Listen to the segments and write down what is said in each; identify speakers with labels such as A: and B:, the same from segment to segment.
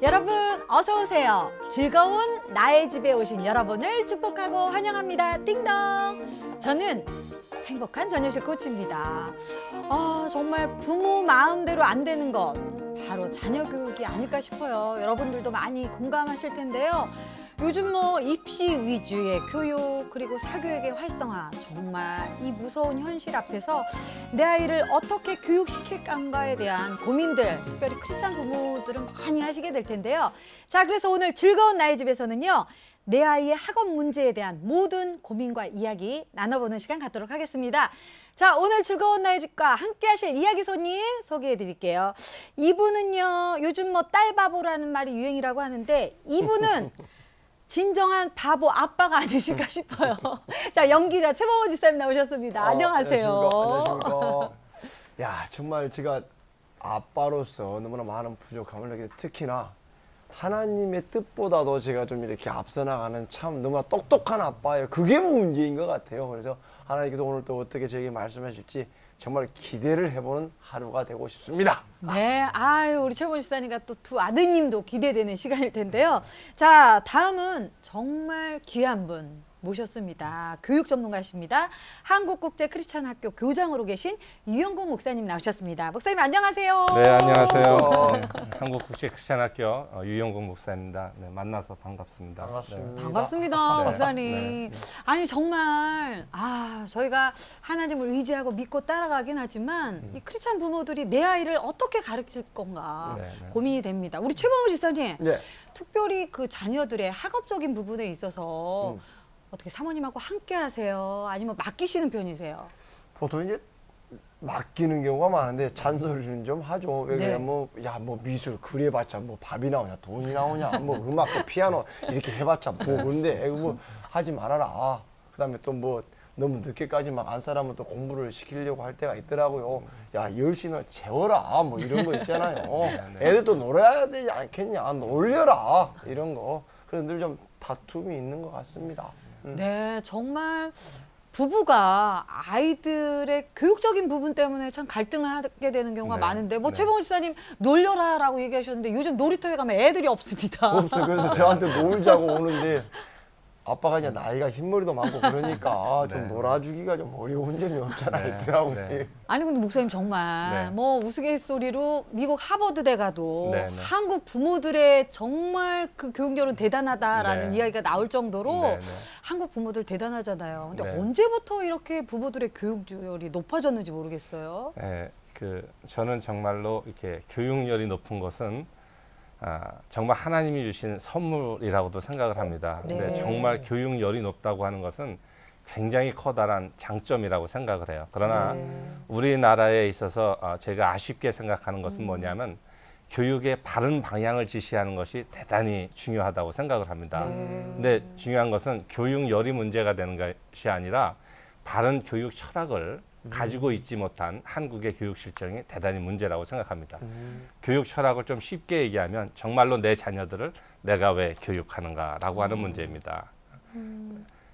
A: 여러분 어서 오세요. 즐거운 나의 집에 오신 여러분을 축복하고 환영합니다. 띵동. 저는 행복한 전효실 코치입니다. 정말 부모 마음대로 안 되는 것 바로 자녀 교육이 아닐까 싶어요. 여러분들도 많이 공감하실 텐데요. 요즘 입시 위주의 교육 그리고 사교육의 활성화, 정말 이 무서운 현실 앞에서 내 아이를 어떻게 교육시킬까에 대한 고민들, 특별히 크리스찬 부모들은 많이 하시게 될 텐데요. 자, 그래서 오늘 즐거운 나의 집에서는요, 내 아이의 학업 문제에 대한 모든 고민과 이야기 나눠보는 시간 갖도록 하겠습니다. 자, 오늘 즐거운 나의 집과 함께 하실 이야기 손님 소개해 드릴게요. 이분은요, 요즘 딸 바보라는 말이 유행이라고 하는데, 이분은 진정한 바보 아빠가 아니실까 싶어요. 자, 연기자 최범호 지사님 나오셨습니다. 안녕하세요.
B: 안녕하십니까. 야, 정말 제가 아빠로서 너무나 많은 부족함을 느끼고, 특히나 하나님의 뜻보다도 제가 좀 이렇게 앞서 나가는 참 너무나 똑똑한 아빠예요. 그게 문제인 것 같아요. 그래서 하나님께서 오늘 또 어떻게 저에게 말씀하실지 정말 기대를 해보는 하루가 되고 싶습니다.
A: 네, 우리 최범호 지사님과 또 두 아드님도 기대되는 시간일 텐데요. 자, 다음은 정말 귀한 분 모셨습니다. 교육 전문가십니다. 한국국제크리스찬학교 교장으로 계신 유영곤 목사님 나오셨습니다. 목사님 안녕하세요.
C: 네, 안녕하세요. 네, 한국국제크리스찬학교 유영곤 목사입니다. 네, 만나서 반갑습니다.
B: 반갑습니다.
C: 네.
A: 반갑습니다,
C: 네.
A: 목사님.
C: 네.
A: 아니 정말 저희가 하나님을 의지하고 믿고 따라가긴 하지만 이 크리스찬 부모들이 내 아이를 어떻게 가르칠 건가
C: 네.
A: 고민이 됩니다. 우리 최범호 지사님,
B: 네.
A: 특별히 그 자녀들의 학업적인 부분에 있어서 어떻게 사모님하고 함께 하세요? 아니면 맡기시는 편이세요?
B: 보통 이제 맡기는 경우가 많은데 잔소리는 좀 하죠. 왜
A: 네.
B: 그러냐면 미술 그려봤자 밥이 나오냐, 돈이 나오냐, 음악, 피아노 이렇게 해봤자 그런데 하지 말아라. 그다음에 또 너무 늦게까지 막 안 사람은 또 공부를 시키려고 할 때가 있더라고요. 야, 10시는 재워라. 이런 거 있잖아요. 애들도 놀아야 되지 않겠냐. 놀려라. 이런 거. 그래서 늘 좀 다툼이 있는 것 같습니다.
A: 네, 정말 부부가 아이들의 교육적인 부분 때문에 참 갈등을 하게 되는 경우가
C: 네.
A: 많은데
C: 네.
A: 최범호 지사님 놀려라라고 얘기하셨는데 요즘 놀이터에 가면 애들이 없습니다.
B: 없어요. 그래서 저한테 놀자고 오는데 아빠가 이제 나이가 흰머리도 많고 그러니까 좀
C: 네.
B: 놀아주기가 좀 어려운 점이 없잖아
C: 네.
B: 있더라고요.
C: 네.
A: 아니 근데 목사님 정말
C: 네.
A: 우스갯소리로 미국 하버드대 가도
C: 네, 네.
A: 한국 부모들의 정말 그 교육열은 대단하다라는
C: 네.
A: 이야기가 나올 정도로
C: 네, 네.
A: 한국 부모들 대단하잖아요. 근데
C: 네.
A: 언제부터 이렇게 부부들의 교육열이 높아졌는지 모르겠어요.
C: 네, 저는 정말로 이렇게 교육열이 높은 것은 정말 하나님이 주신 선물이라고도 생각을 합니다.
A: 네.
C: 근데 정말 교육열이 높다고 하는 것은 굉장히 커다란 장점이라고 생각을 해요. 그러나 우리나라에 있어서 제가 아쉽게 생각하는 것은 뭐냐면 교육의 바른 방향을 지시하는 것이 대단히 중요하다고 생각을 합니다. 근데 중요한 것은 교육열이 문제가 되는 것이 아니라 바른 교육 철학을 가지고 있지 못한 한국의 교육 실정이 대단히 문제라고 생각합니다. 교육 철학을 좀 쉽게 얘기하면 정말로 내 자녀들을 내가 왜 교육하는가라고 하는 문제입니다.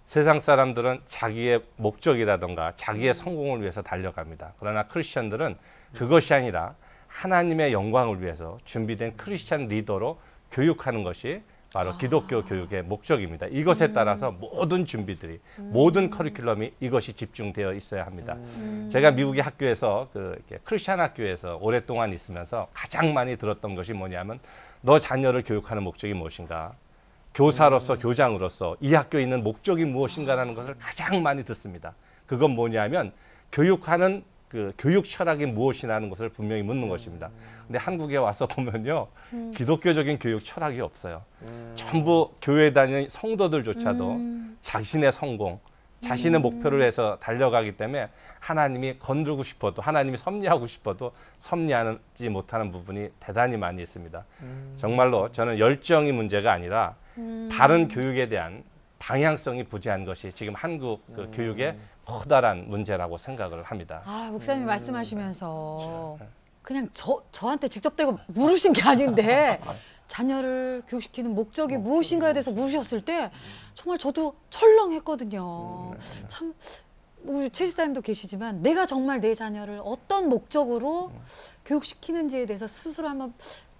C: 세상 사람들은 자기의 목적이라든가 자기의 성공을 위해서 달려갑니다. 그러나 크리스천들은 그것이 아니라 하나님의 영광을 위해서 준비된 크리스천 리더로 교육하는 것이 바로 기독교 교육의 목적입니다. 이것에 따라서 모든 준비들이, 모든 커리큘럼이 이것이 집중되어 있어야 합니다. 제가 미국의 학교에서 이렇게 크리스찬 학교에서 오랫동안 있으면서 가장 많이 들었던 것이 뭐냐면 너 자녀를 교육하는 목적이 무엇인가? 교사로서 교장으로서 이 학교에 있는 목적이 무엇인가라는 것을 가장 많이 듣습니다. 그건 뭐냐면 교육하는 교육 철학이 무엇이라는 것을 분명히 묻는 것입니다. 근데 한국에 와서 보면요, 기독교적인 교육 철학이 없어요. 전부 교회 다니는 성도들조차도 자신의 성공, 자신의 목표를 해서 달려가기 때문에 하나님이 건들고 싶어도, 하나님이 섭리하고 싶어도 섭리하지 못하는 부분이 대단히 많이 있습니다. 정말로 저는 열정이 문제가 아니라 바른 교육에 대한 방향성이 부재한 것이 지금 한국 교육의 커다란 문제라고 생각을 합니다.
A: 목사님이 말씀하시면서 그냥 저한테 직접 대고 물으신 게 아닌데 자녀를 교육시키는 목적이 무엇인가에 대해서 물으셨을 때 정말 저도 철렁했거든요. 참 우리 최 지사님도 계시지만 내가 정말 내 자녀를 어떤 목적으로 교육시키는지에 대해서 스스로 한번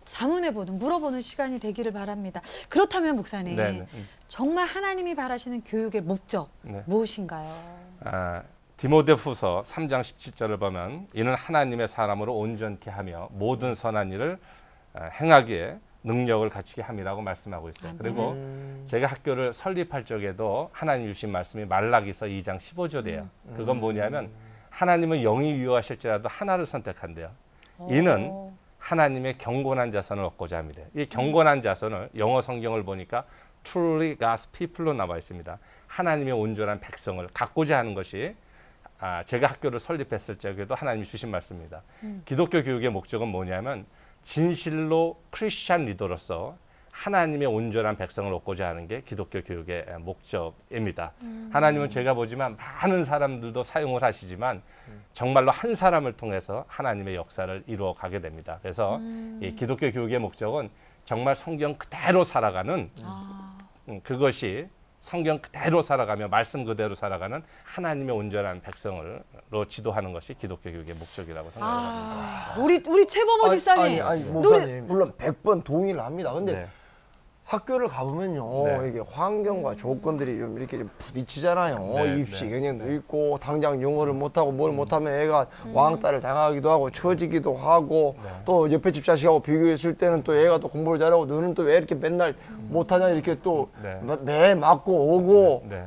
A: 자문해보는, 물어보는 시간이 되기를 바랍니다. 그렇다면 목사님,
C: 네.
A: 정말 하나님이 바라시는 교육의 목적
C: 네.
A: 무엇인가요?
C: 디모데후서 3장 17절을 보면 이는 하나님의 사람으로 온전케 하며 모든 선한 일을 행하기에 능력을 갖추게 함이라고 말씀하고 있어요.
A: 아멘.
C: 그리고 제가 학교를 설립할 적에도 하나님 주신 말씀이 말라기서 2장 15절이에요. 그건 뭐냐면 하나님은 영이 유효하실지라도 하나를 선택한대요. 이는 하나님의 경건한 자손을 얻고자 합니다. 이 경건한 자손을 영어 성경을 보니까 truly God's people로 나와 있습니다. 하나님의 온전한 백성을 갖고자 하는 것이 제가 학교를 설립했을 적에도 하나님이 주신 말씀입니다. 기독교 교육의 목적은 뭐냐면 진실로 크리스찬 리더로서 하나님의 온전한 백성을 얻고자 하는 게 기독교 교육의 목적입니다. 하나님은 제가 보지만 많은 사람들도 사용을 하시지만 정말로 한 사람을 통해서 하나님의 역사를 이루어 가게 됩니다. 그래서 이 기독교 교육의 목적은 정말 성경 그대로 살아가는 그것이 성경 그대로 살아가며 말씀 그대로 살아가는 하나님의 온전한 백성으로 지도하는 것이 기독교 교육의 목적이라고 생각합니다.
A: 우리 최범호 집사님.
B: 아니 목사님 물론 100번 동의를 합니다. 근데
C: 네.
B: 학교를 가보면요,
C: 네.
B: 이게 환경과 조건들이 좀 이렇게 좀 부딪히잖아요.
C: 네,
B: 입시
C: 네.
B: 경쟁도 있고, 당장 영어를 못하고 뭘 못하면 애가 왕따를 당하기도 하고, 처지기도 하고, 또 옆에 집 자식하고 비교했을 때는 또 애가 또 공부를 잘하고, 너는 또 왜 이렇게 맨날 못하냐, 이렇게 또
C: 네.
B: 매 맞고 오고,
C: 네.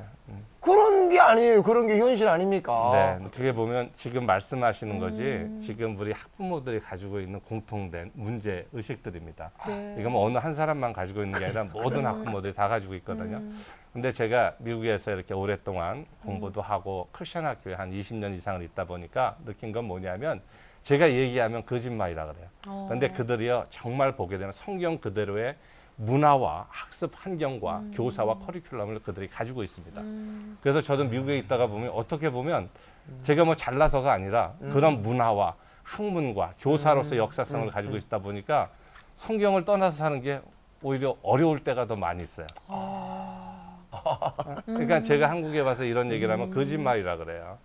B: 그런 게 아니에요. 그런 게 현실 아닙니까?
C: 네, 어떻게 보면 지금 말씀하시는 것이 지금 우리 학부모들이 가지고 있는 공통된 문제 의식들입니다.
A: 네.
C: 이건 뭐 어느 한 사람만 가지고 있는 게 아니라 모든 학부모들이 다 가지고 있거든요. 근데 제가 미국에서 이렇게 오랫동안 공부도 하고 크리스천 학교에 한 20년 이상을 있다 보니까 느낀 건 뭐냐면 제가 얘기하면 거짓말이라 그래요. 그런데 그들이요 정말 보게 되면 성경 그대로의 문화와 학습 환경과 교사와 커리큘럼을 그들이 가지고 있습니다. 그래서 저도 미국에 있다가 보면 어떻게 보면 제가 뭐 잘나서가 아니라 그런 문화와 학문과 교사로서 역사성을 가지고 있다 보니까 성경을 떠나서 사는 게 오히려 어려울 때가 더 많이 있어요. 그러니까 제가 한국에 와서 이런 얘기를 하면 거짓말이라 그래요.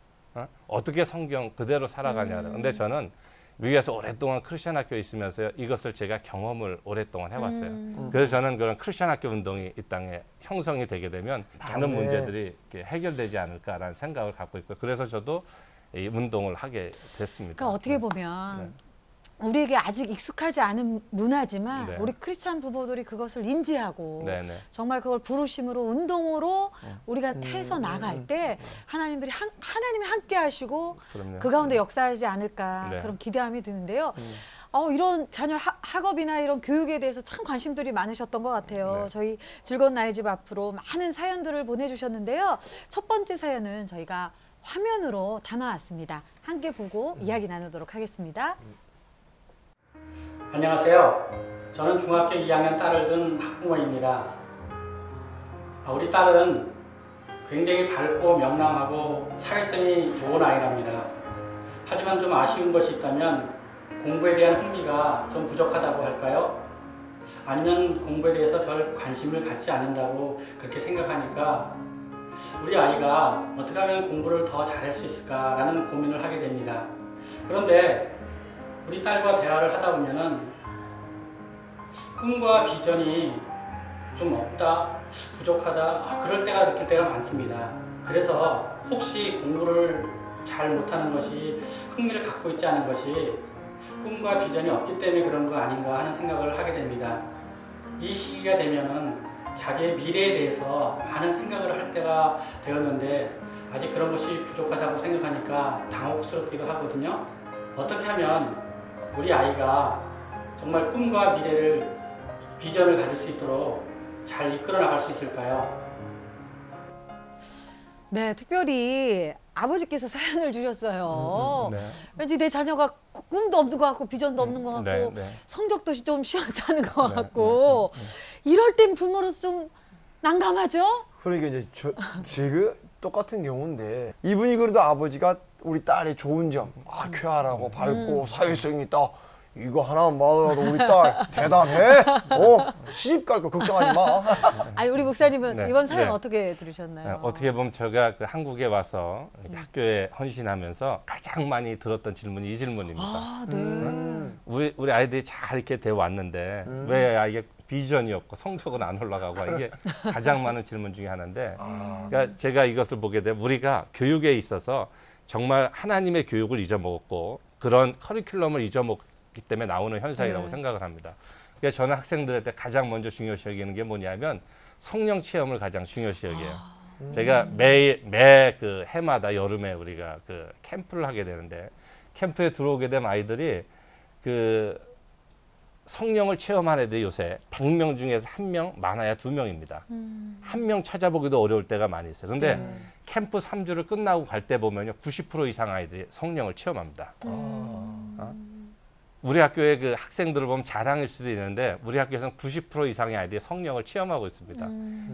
C: 어떻게 성경 그대로 살아가냐. 근데 저는 미국에서 오랫동안 크리스천 학교에 있으면서 이것을 제가 경험을 오랫동안 해왔어요. 그래서 저는 그런 크리스천 학교 운동이 이 땅에 형성이 되게 되면 많은
B: 네.
C: 문제들이 이렇게 해결되지 않을까라는 생각을 갖고 있고 그래서 저도 이 운동을 하게 됐습니다.
A: 그러니까 어떻게 보면 우리에게 아직 익숙하지 않은 문화지만
C: 네.
A: 우리 크리스찬 부모들이 그것을 인지하고
C: 네, 네.
A: 정말 그걸 부르심으로 운동으로 우리가 해서 나갈 때 하나님이 함께 하시고
C: 그럼요.
A: 그 가운데 역사하지 않을까
C: 네.
A: 그런 기대함이 드는데요. 이런 자녀 학업이나 이런 교육에 대해서 참 관심들이 많으셨던 것 같아요.
C: 네.
A: 저희 즐거운 나의 집 앞으로 많은 사연들을 보내주셨는데요. 첫 번째 사연은 저희가 화면으로 담아왔습니다. 함께 보고 이야기 나누도록 하겠습니다.
D: 안녕하세요. 저는 중학교 2학년 딸을 둔 학부모입니다. 우리 딸은 굉장히 밝고 명랑하고 사회성이 좋은 아이랍니다. 하지만 좀 아쉬운 것이 있다면 공부에 대한 흥미가 좀 부족하다고 할까요? 아니면 공부에 대해서 별 관심을 갖지 않는다고 그렇게 생각하니까 우리 아이가 어떻게 하면 공부를 더 잘할 수 있을까라는 고민을 하게 됩니다. 그런데 우리 딸과 대화를 하다 보면은 꿈과 비전이 좀 없다, 부족하다, 그럴 때가 느낄 때가 많습니다. 그래서 혹시 공부를 잘 못하는 것이 흥미를 갖고 있지 않은 것이 꿈과 비전이 없기 때문에 그런 거 아닌가 하는 생각을 하게 됩니다. 이 시기가 되면은 자기의 미래에 대해서 많은 생각을 할 때가 되었는데 아직 그런 것이 부족하다고 생각하니까 당혹스럽기도 하거든요. 어떻게 하면 우리 아이가 정말 꿈과 미래를 비전을 가질 수 있도록 잘 이끌어 나갈 수 있을까요?
A: 네, 특별히 아버지께서 사연을 주셨어요.
C: 네.
A: 왠지 내 자녀가 꿈도 없는 것 같고 비전도 없는 것 같고
C: 네, 네.
A: 성적도 좀 시원찮은 것
C: 네,
A: 같고 이럴 땐 부모로서 좀 난감하죠?
B: 그러니까 이제 지금 똑같은 경우인데 이분이 그래도 아버지가 우리 딸의 좋은 점, 쾌활하고 밝고 사회성이 있다. 이거 하나만 받아도 우리 딸 대단해. 시집 갈 거 걱정하지 마.
A: 아니 우리 목사님은
C: 네,
A: 이번 사연
C: 네.
A: 어떻게 들으셨나요?
C: 어떻게 보면 제가 그 한국에 와서 학교에 헌신하면서 가장 많이 들었던 질문이 이 질문입니다.
A: 아, 네.
C: 우리 아이들이 잘 이렇게 돼 왔는데 왜 아이게 비전이 없고 성적은 안 올라가고 이게 가장 많은 질문 중에 하나인데 그러니까 제가 이것을 보게 되면 우리가 교육에 있어서 정말 하나님의 교육을 잊어먹었고 그런 커리큘럼을 잊어먹기 때문에 나오는 현상이라고
A: 네.
C: 생각을 합니다. 그래서 저는 학생들한테 가장 먼저 중요시 여기는 게 뭐냐면 성령 체험을 가장 중요시 여겨요. 제가 매 그 해마다 여름에 우리가 그 캠프를 하게 되는데 캠프에 들어오게 되면 아이들이 그 성령을 체험한 애들이 요새 100명 중에서 1명, 많아야 2명입니다. 1명 찾아보기도 어려울 때가 많이 있어요. 근데
A: 네.
C: 캠프 3주를 끝나고 갈 때 보면요. 90% 이상 아이들이 성령을 체험합니다. 우리 학교의 그 학생들을 보면 자랑일 수도 있는데 우리 학교에서는 90% 이상의 아이들이 성령을 체험하고 있습니다.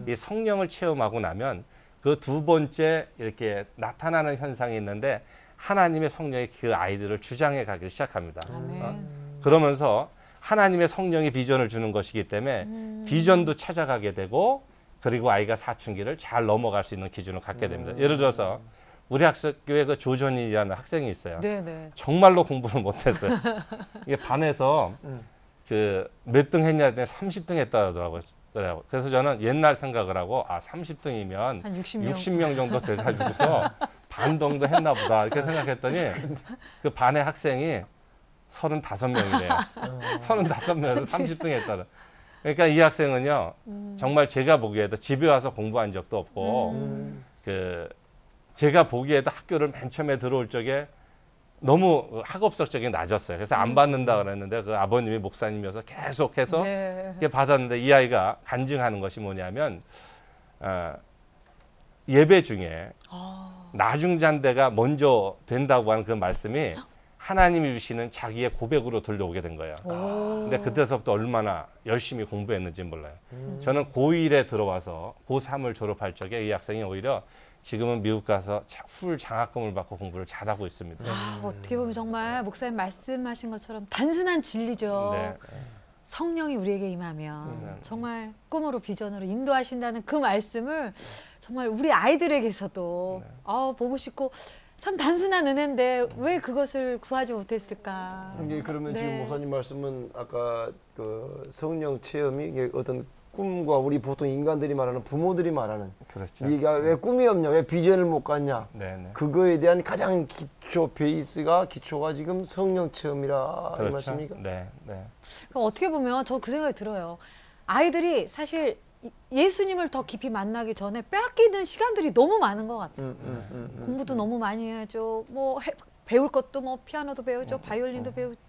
C: 이 성령을 체험하고 나면 그 두 번째 이렇게 나타나는 현상이 있는데 하나님의 성령이 그 아이들을 주장해 가기 시작합니다.
A: 아멘.
C: 그러면서 하나님의 성령이 비전을 주는 것이기 때문에 비전도 찾아가게 되고 그리고 아이가 사춘기를 잘 넘어갈 수 있는 기준을 갖게 됩니다. 예를 들어서 우리 학교에 그 조전이라는 학생이 있어요.
A: 네네.
C: 정말로 공부를 못했어요. 이게 반에서 그 몇 등 했냐 했더니 30등 했다더라고요. 그래서 저는 옛날 생각을 하고 30등이면
A: 한 60명.
C: 60명 정도 돼가지고서 반 정도 했나 보다 이렇게 생각했더니 그 반의 학생이 35명이래요. 35명에서 30등 했다는. 그러니까 이 학생은요 정말 제가 보기에도 집에 와서 공부한 적도 없고 그 제가 보기에도 학교를 맨 처음에 들어올 적에 너무 학업 성적이 낮았어요. 그래서 안 받는다 그랬는데 그 아버님이 목사님이어서 계속해서
A: 네.
C: 이렇게 받았는데 이 아이가 간증하는 것이 뭐냐면 예배 중에 나중잔대가 먼저 된다고 하는 그 말씀이 하나님이 주시는 자기의 고백으로 들려오게 된 거예요. 근데 그때서부터 얼마나 열심히 공부했는지 몰라요. 저는 고1에 들어와서 고3을 졸업할 적에 이 학생이 오히려 지금은 미국 가서 풀 장학금을 받고 공부를 잘하고 있습니다.
A: 어떻게 보면 정말 목사님 말씀하신 것처럼 단순한 진리죠.
C: 네.
A: 성령이 우리에게 임하면 정말 꿈으로 비전으로 인도하신다는 그 말씀을 정말 우리 아이들에게서도 보고 싶고 참 단순한 은혜인데 왜 그것을 구하지 못했을까?
B: 이게 그러면
A: 네.
B: 지금 목사님 말씀은 아까 그 성령 체험이 이게 어떤 꿈과 우리 보통 인간들이 말하는 부모들이 말하는
C: 그렇죠.
B: 네가 왜 꿈이 없냐, 왜 비전을 못 갖냐,
C: 네네.
B: 그거에 대한 가장 기초가 지금 성령 체험이라 이
C: 그렇죠.
B: 말씀입니까?
C: 네, 네.
A: 그러니까 어떻게 보면 저 그 생각이 들어요. 아이들이 사실 예수님을 더 깊이 만나기 전에 빼앗기는 시간들이 너무 많은 것 같아요. 공부도 너무 많이 해야죠. 뭐 배울 것도 뭐 피아노도 배우죠, 바이올린도 배우죠.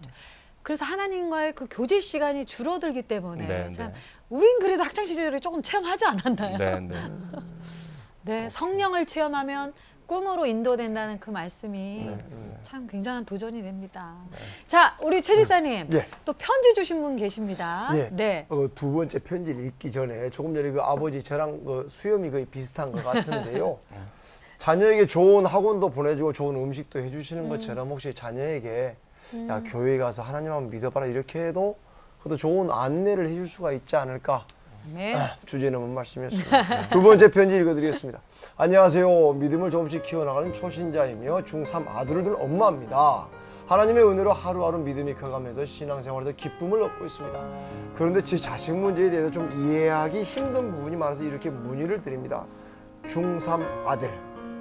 A: 그래서 하나님과의 그 교제 시간이 줄어들기 때문에
C: 네,
A: 참
C: 네.
A: 우린 그래도 학창 시절에 조금 체험하지 않았나요?
C: 네, 네.
A: 네, 성령을 체험하면 꿈으로 인도된다는 그 말씀이 참 굉장한 도전이 됩니다. 자, 우리 최 지사님
B: 예.
A: 또 편지 주신 분 계십니다.
B: 예.
A: 네.
B: 두 번째 편지를 읽기 전에 조금 전에 그 아버지 저랑 그 수염이 거의 비슷한 것 같은데요. 자녀에게 좋은 학원도 보내주고 좋은 음식도 해주시는 것처럼 혹시 자녀에게 야 교회 가서 하나님 한번 믿어봐라 이렇게 해도 그래도 좋은 안내를 해줄 수가 있지 않을까.
A: 네.
B: 주제넘은 말씀이었습니다. 두 번째 편지 읽어드리겠습니다. 안녕하세요. 믿음을 조금씩 키워나가는 초신자이며 중3 아들을 둔 엄마입니다. 하나님의 은혜로 하루하루 믿음이 커가면서 신앙생활에서 기쁨을 얻고 있습니다. 그런데 제 자식 문제에 대해서 좀 이해하기 힘든 부분이 많아서 이렇게 문의를 드립니다. 중3 아들.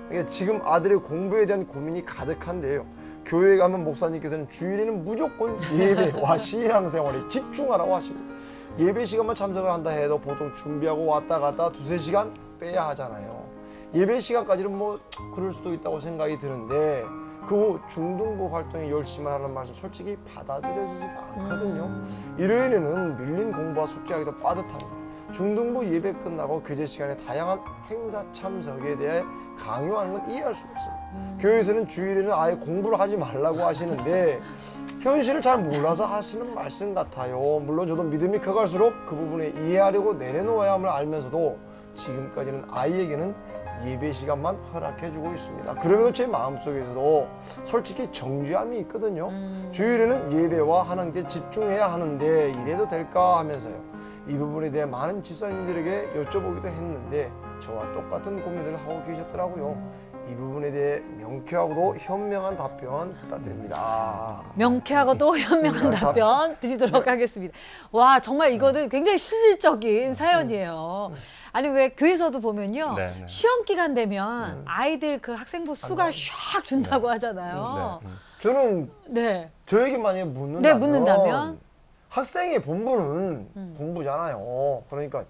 B: 그러니까 지금 아들의 공부에 대한 고민이 가득한데요. 교회에 가면 목사님께서는 주일에는 무조건 예배와 신앙생활에 집중하라고 하십니다. 예배 시간만 참석을 한다 해도 보통 준비하고 왔다 갔다 2-3시간 빼야 하잖아요. 예배 시간까지는 뭐 그럴 수도 있다고 생각이 드는데 그 후 중등부 활동에 열심히 하는 말씀 솔직히 받아들여지지가 않거든요. 일요일에는 밀린 공부와 숙제하기도 빠듯합니다. 중등부 예배 끝나고 교제 시간에 다양한 행사 참석에 대해 강요하는 건 이해할 수가 없어요. 교회에서는 주일에는 아예 공부를 하지 말라고 하시는데 현실을 잘 몰라서 하시는 말씀 같아요. 물론 저도 믿음이 커갈수록 그 부분에 이해하려고 내려놓아야 함을 알면서도 지금까지는 아이에게는 예배 시간만 허락해주고 있습니다. 그러면서 제 마음속에서도 솔직히 정죄함이 있거든요. 주일에는 예배와 하나님께 집중해야 하는데 이래도 될까 하면서요. 이 부분에 대해 많은 집사님들에게 여쭤보기도 했는데 저와 똑같은 고민을 하고 계셨더라고요. 이 부분에 대해 명쾌하고도 현명한 답변 부탁드립니다.
A: 명쾌하고도 현명한 답변 드리도록 하겠습니다. 와, 정말 이거는 굉장히 실질적인 사연이에요. 아니, 왜 교회에서도 보면요.
C: 네, 네.
A: 시험 기간 되면 아이들 그 학생부 수가 샥 준다고 하잖아요.
B: 저는
A: 네.
B: 저에게 만약에 묻는다면,
A: 네, 묻는다면?
B: 학생의 본분은 공부잖아요. 그러니까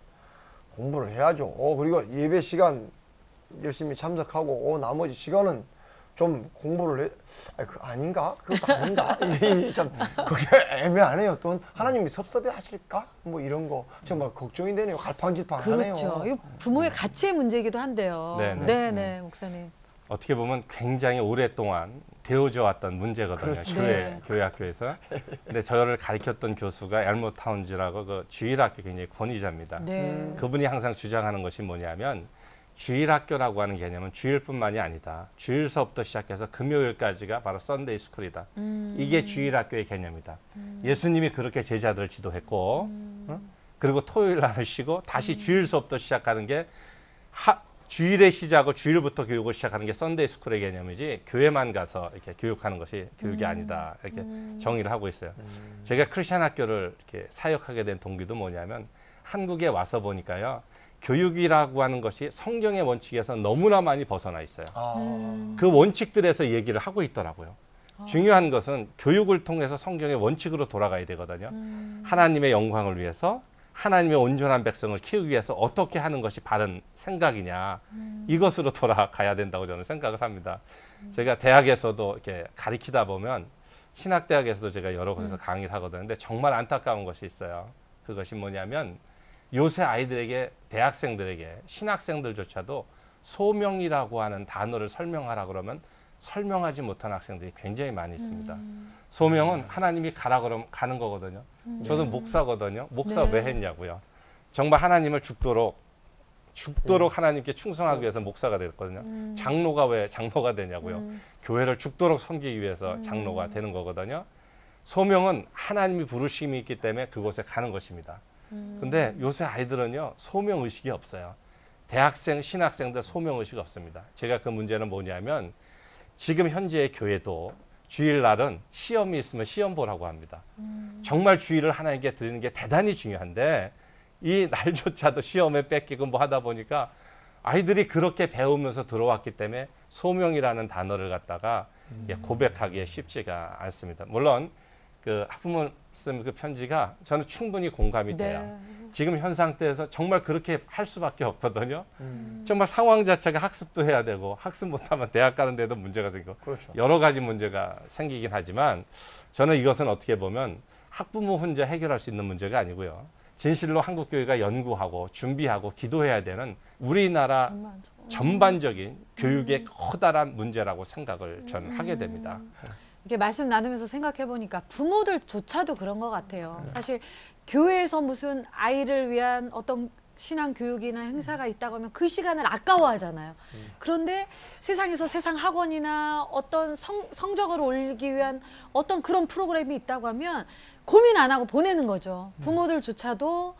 B: 공부를 해야죠. 그리고 예배 시간 열심히 참석하고 나머지 시간은 좀 공부를 해. 아닌가? 그것도 아닌가? 이게 참 그게 애매하네요. 또 하나님이 섭섭해 하실까? 뭐 이런 거 정말 걱정이 되네요. 갈팡질팡하네요.
A: 그렇죠. 이거 부모의 가치의 문제이기도 한데요.
C: 네,
A: 네, 목사님.
C: 어떻게 보면 굉장히 오랫동안 되어져 왔던 문제거든요.
B: 그렇죠.
A: 네.
C: 교회 학교에서. 근데 저를 가르쳤던 교수가 엘모 타운즈라고 그 주일학교 굉장히 권위자입니다.
A: 네.
C: 그분이 항상 주장하는 것이 뭐냐면 주일학교라고 하는 개념은 주일뿐만이 아니다. 주일 수업부터 시작해서 금요일까지가 바로 썬데이 스쿨이다. 이게 주일학교의 개념이다. 예수님이 그렇게 제자들을 지도했고 그리고 토요일 날을 쉬고 다시 주일 수업부터 시작하는 게 주일의 시작하고 주일부터 교육을 시작하는 게 썬데이 스쿨의 개념이지 교회만 가서 이렇게 교육하는 것이 교육이 아니다. 이렇게 정의를 하고 있어요. 제가 크리스천 학교를 이렇게 사역하게 된 동기도 뭐냐면 한국에 와서 보니까요. 교육이라고 하는 것이 성경의 원칙에서 너무나 많이 벗어나 있어요. 그 원칙들에서 얘기를 하고 있더라고요. 중요한 것은 교육을 통해서 성경의 원칙으로 돌아가야 되거든요. 하나님의 영광을 위해서 하나님의 온전한 백성을 키우기 위해서 어떻게 하는 것이 바른 생각이냐 이것으로 돌아가야 된다고 저는 생각을 합니다. 제가 대학에서도 이렇게 가르치다 보면 신학대학에서도 제가 여러 곳에서 강의를 하거든요. 근데 정말 안타까운 것이 있어요. 그것이 뭐냐면 요새 아이들에게 대학생들에게 신학생들조차도 소명이라고 하는 단어를 설명하라 그러면 설명하지 못한 학생들이 굉장히 많이 있습니다. 소명은 하나님이 가라 그러면 가는 거거든요. 저도 목사거든요. 목사
A: 네.
C: 왜 했냐고요. 정말 하나님을 죽도록 하나님께 충성하기 위해서 목사가 됐거든요. 장로가 왜 장로가 되냐고요. 교회를 죽도록 섬기기 위해서 장로가 되는 거거든요. 소명은 하나님이 부르심이 있기 때문에 그곳에 가는 것입니다. 근데 요새 아이들은요 소명 의식이 없어요. 대학생, 신학생들 소명 의식이 없습니다. 제가 그 문제는 뭐냐면 지금 현재의 교회도 주일날은 시험이 있으면 시험 보라고 합니다. 정말 주일을 하나님께 드리는 게 대단히 중요한데 이 날조차도 시험에 뺏기고 뭐 하다 보니까 아이들이 그렇게 배우면서 들어왔기 때문에 소명이라는 단어를 갖다가 고백하기에 쉽지가 않습니다. 물론 그 학부모 쓴 그 편지가 저는 충분히 공감이 돼요.
A: 네.
C: 지금 현 상태에서 정말 그렇게 할 수밖에 없거든요. 정말 상황 자체가 학습도 해야 되고 학습 못하면 대학 가는 데도 문제가 생기고
B: 그렇죠.
C: 여러 가지 문제가 생기긴 하지만 저는 이것은 어떻게 보면 학부모 혼자 해결할 수 있는 문제가 아니고요. 진실로 한국교회가 연구하고 준비하고 기도해야 되는 우리나라 전반적인 교육의 커다란 문제라고 생각을 저는 하게 됩니다.
A: 이렇게 말씀 나누면서 생각해 보니까 부모들조차도 그런 것 같아요. 사실 교회에서 무슨 아이를 위한 어떤 신앙 교육이나 행사가 있다고 하면 그 시간을 아까워하잖아요. 그런데 세상에서 세상 학원이나 어떤 성적을 올리기 위한 어떤 그런 프로그램이 있다고 하면 고민 안 하고 보내는 거죠. 부모들조차도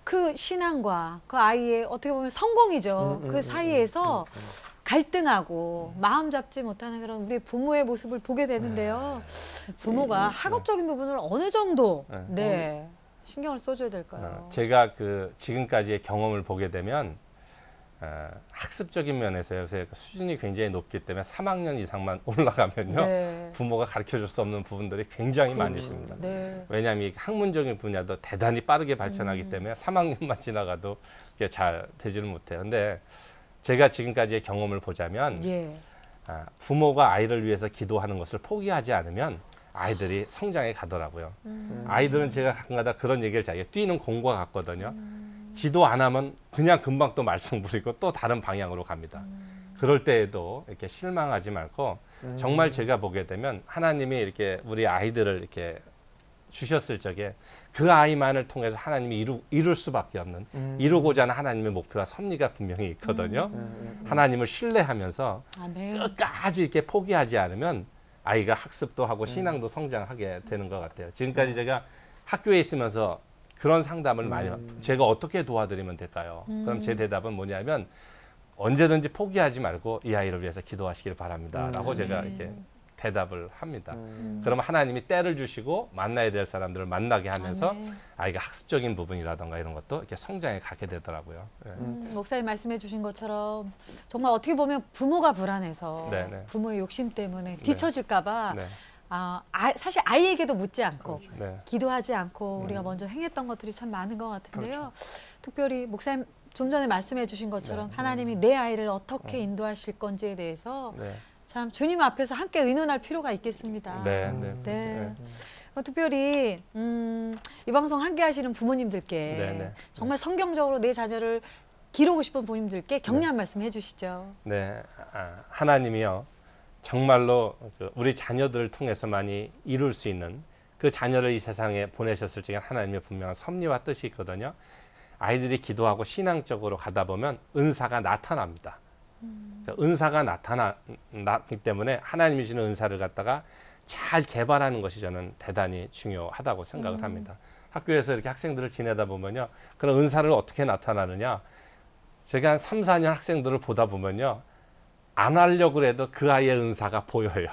A: 그 신앙과 그 아이의 어떻게 보면 성공이죠. 그 사이에서 갈등하고 마음 잡지 못하는 그런 우리 부모의 모습을 보게 되는데요. 부모가 학업적인 부분을 어느 정도 신경을 써줘야 될까요?
C: 제가 그 지금까지의 경험을 보게 되면 학습적인 면에서 요새 수준이 굉장히 높기 때문에 3학년 이상만 올라가면요. 부모가 가르쳐줄 수 없는 부분들이 굉장히 많이 있습니다. 왜냐하면 이 학문적인 분야도 대단히 빠르게 발전하기 때문에 3학년만 지나가도 그게 잘 되지는 못해요. 근데 제가 지금까지의 경험을 보자면 부모가 아이를 위해서 기도하는 것을 포기하지 않으면 아이들이 성장해 가더라고요. 아이들은 제가 가끔가다 그런 얘기를 자기가 뛰는 공과 같거든요. 지도 안 하면 그냥 금방 또 말썽 부리고 또 다른 방향으로 갑니다. 그럴 때에도 이렇게 실망하지 말고 정말 제가 보게 되면 하나님이 이렇게 우리 아이들을 이렇게 주셨을 적에 그 아이만을 통해서 하나님이 이룰 수밖에 없는 이루고자 하는 하나님의 목표와 섭리가 분명히 있거든요. 하나님을 신뢰하면서
A: 아멘.
C: 끝까지 이렇게 포기하지 않으면 아이가 학습도 하고 신앙도 성장하게 되는 것 같아요. 지금까지 제가 학교에 있으면서 그런 상담을 많이 제가 어떻게 도와드리면 될까요? 그럼 제 대답은 뭐냐면 언제든지 포기하지 말고 이 아이를 위해서 기도하시길 바랍니다. 라고 제가 이렇게 대답을 합니다. 그러면 하나님이 때를 주시고 만나야 될 사람들을 만나게 하면서
A: 아멘.
C: 아이가 학습적인 부분이라든가 이런 것도 이렇게 성장해 가게 되더라고요. 네.
A: 목사님 말씀해 주신 것처럼 정말 어떻게 보면 부모가 불안해서
C: 네네.
A: 부모의 욕심 때문에 뒤처질까 봐
C: 네.
A: 사실 아이에게도 묻지 않고
C: 네.
A: 기도하지 않고 우리가 먼저 행했던 것들이 참 많은 것 같은데요. 특별히 목사님 좀 전에 말씀해 주신 것처럼 하나님이 내 아이를 어떻게 인도하실 건지에 대해서
C: 네.
A: 참 주님 앞에서 함께 의논할 필요가 있겠습니다.
C: 네. 네.
A: 네. 특별히 이 방송 함께 하시는 부모님들께
C: 네.
A: 정말 성경적으로 내 자녀를 기르고 싶은 부모님들께 격려한 말씀 해주시죠.
C: 네. 하나님이요. 정말로 우리 자녀들을 통해서만이 이룰 수 있는 그 자녀를 이 세상에 보내셨을 적에 하나님의 분명한 섭리와 뜻이 있거든요. 아이들이 기도하고 신앙적으로 가다 보면 은사가 나타납니다. 은사가 나타나기 때문에 하나님이 주는 은사를 갖다가 잘 개발하는 것이 저는 대단히 중요하다고 생각을 합니다. 학교에서 이렇게 학생들을 지내다 보면요. 그런 은사를 어떻게 나타나느냐. 제가 한 3, 4년 학생들을 보다 보면요. 안 하려고 해도 그 아이의 은사가 보여요.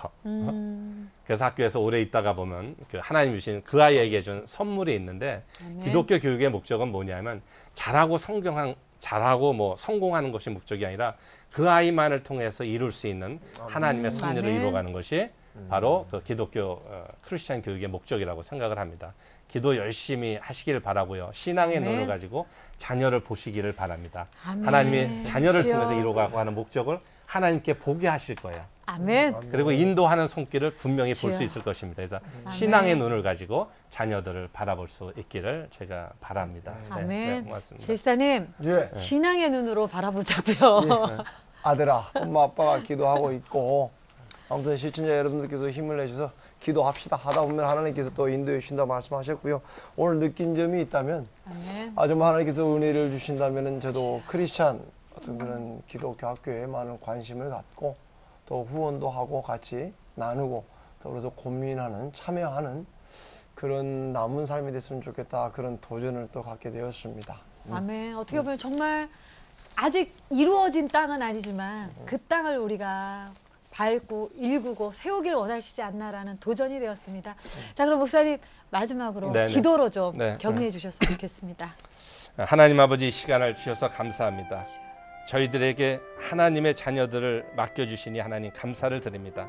C: 그래서 학교에서 오래 있다가 보면 그 하나님 주신 그 아이에게 준 선물이 있는데
A: 아멘.
C: 기독교 교육의 목적은 뭐냐면 잘하고 뭐 성공하는 것이 목적이 아니라 그 아이만을 통해서 이룰 수 있는 하나님의 섭리를
A: 아멘.
C: 이루어가는 것이 바로 그 기독교 크리스찬 교육의 목적이라고 생각을 합니다. 기도 열심히 하시길 바라고요. 신앙의
A: 아멘.
C: 눈을 가지고 자녀를 보시기를 바랍니다.
A: 아멘.
C: 하나님이 자녀를
A: 주여.
C: 통해서 이루어가고 하는 목적을 하나님께 보게 하실 거예요.
A: 아멘.
C: 그리고 인도하는 손길을 분명히 볼 수
A: 주여.
C: 있을 것입니다. 그래서
A: 아멘.
C: 신앙의 눈을 가지고 자녀들을 바라볼 수 있기를 제가 바랍니다.
A: 아멘.
C: 고맙습니다.
A: 제사님
B: 예.
A: 신앙의 눈으로 바라보자고요.
B: 아들아, 엄마 아빠가 기도하고 있고 아무튼 시청자 여러분들께서 힘을 내셔서 기도합시다 하다 보면 하나님께서 또 인도해 주신다 말씀하셨고요. 오늘 느낀 점이 있다면
A: 아멘.
B: 정말 하나님께서 은혜를 주신다면 저도 크리스찬 어떤 그런 기독교 학교에 많은 관심을 갖고 또 후원도 하고 같이 나누고 더불어서 고민하는 참여하는 그런 남은 삶이 됐으면 좋겠다 그런 도전을 또 갖게 되었습니다.
A: 아멘. 어떻게 보면 정말 아직 이루어진 땅은 아니지만 그 땅을 우리가 밟고 일구고 세우길 원하시지 않나라는 도전이 되었습니다. 자, 그럼 목사님 마지막으로
C: 네네.
A: 기도로 좀
C: 네.
A: 격려해 주셨으면 좋겠습니다.
C: 하나님 아버지 이 시간을 주셔서 감사합니다. 저희들에게 하나님의 자녀들을 맡겨주시니 하나님 감사를 드립니다.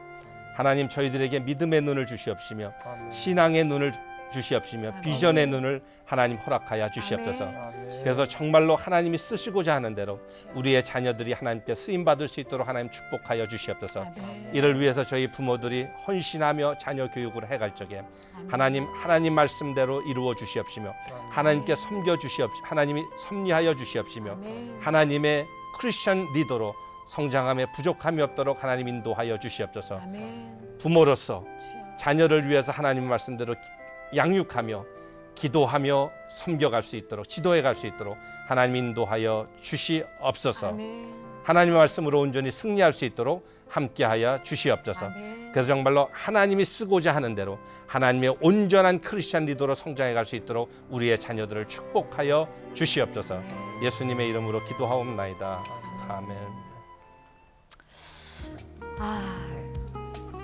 C: 하나님 저희들에게 믿음의 눈을 주시옵시며 신앙의 눈을 주시옵시며
A: 아멘.
C: 비전의 눈을 하나님 허락하여 주시옵소서.
A: 아멘.
C: 그래서 정말로 하나님이 쓰시고자 하는 대로 우리의 자녀들이 하나님께 쓰임받을 수 있도록 하나님 축복하여 주시옵소서.
A: 아멘.
C: 이를 위해서 저희 부모들이 헌신하며 자녀 교육을 해갈 적에
A: 아멘.
C: 하나님 말씀대로 이루어 주시옵시며 하나님께 섬겨 주시옵시며 하나님이 섭리하여 주시옵시며
A: 아멘.
C: 하나님의 크리스천 리더로 성장함에 부족함이 없도록 하나님 인도하여 주시옵소서.
A: 아멘.
C: 부모로서
A: 주여.
C: 자녀를 위해서 하나님 말씀대로 양육하며 기도하며 섬겨갈 수 있도록 지도해 갈 수 있도록 하나님 인도하여 주시옵소서.
A: 아멘.
C: 하나님의 말씀으로 온전히 승리할 수 있도록 함께하여 주시옵소서.
A: 아멘.
C: 그래서 정말로 하나님이 쓰고자 하는 대로 하나님의 온전한 크리스찬 리더로 성장해 갈 수 있도록 우리의 자녀들을 축복하여 주시옵소서. 예수님의 이름으로 기도하옵나이다. 아멘.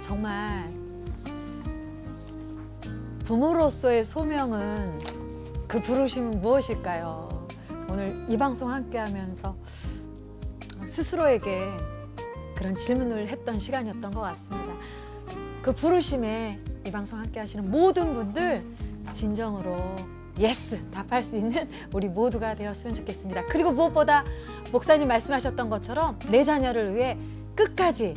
A: 정말 부모로서의 소명은 그 부르심은 무엇일까요? 오늘 이 방송 함께하면서 스스로에게 그런 질문을 했던 시간이었던 것 같습니다. 그 부르심에 이 방송 함께하시는 모든 분들 진정으로 예스 답할 수 있는 우리 모두가 되었으면 좋겠습니다. 그리고 무엇보다 목사님 말씀하셨던 것처럼 내 자녀를 위해 끝까지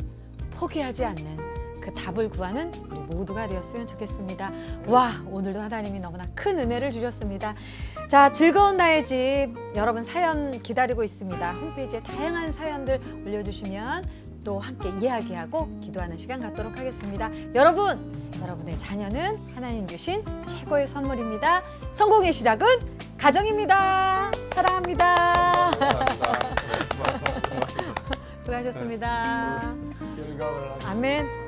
A: 포기하지 않는 그 답을 구하는 우리 모두가 되었으면 좋겠습니다. 와, 오늘도 하나님이 너무나 큰 은혜를 주셨습니다. 자, 즐거운 나의 집 여러분 사연 기다리고 있습니다. 홈페이지에 다양한 사연들 올려주시면 또 함께 이야기하고 기도하는 시간 갖도록 하겠습니다. 여러분, 여러분의 자녀는 하나님 주신 최고의 선물입니다. 성공의 시작은 가정입니다. 사랑합니다. 수고하셨습니다.
B: 결과를
A: 아멘.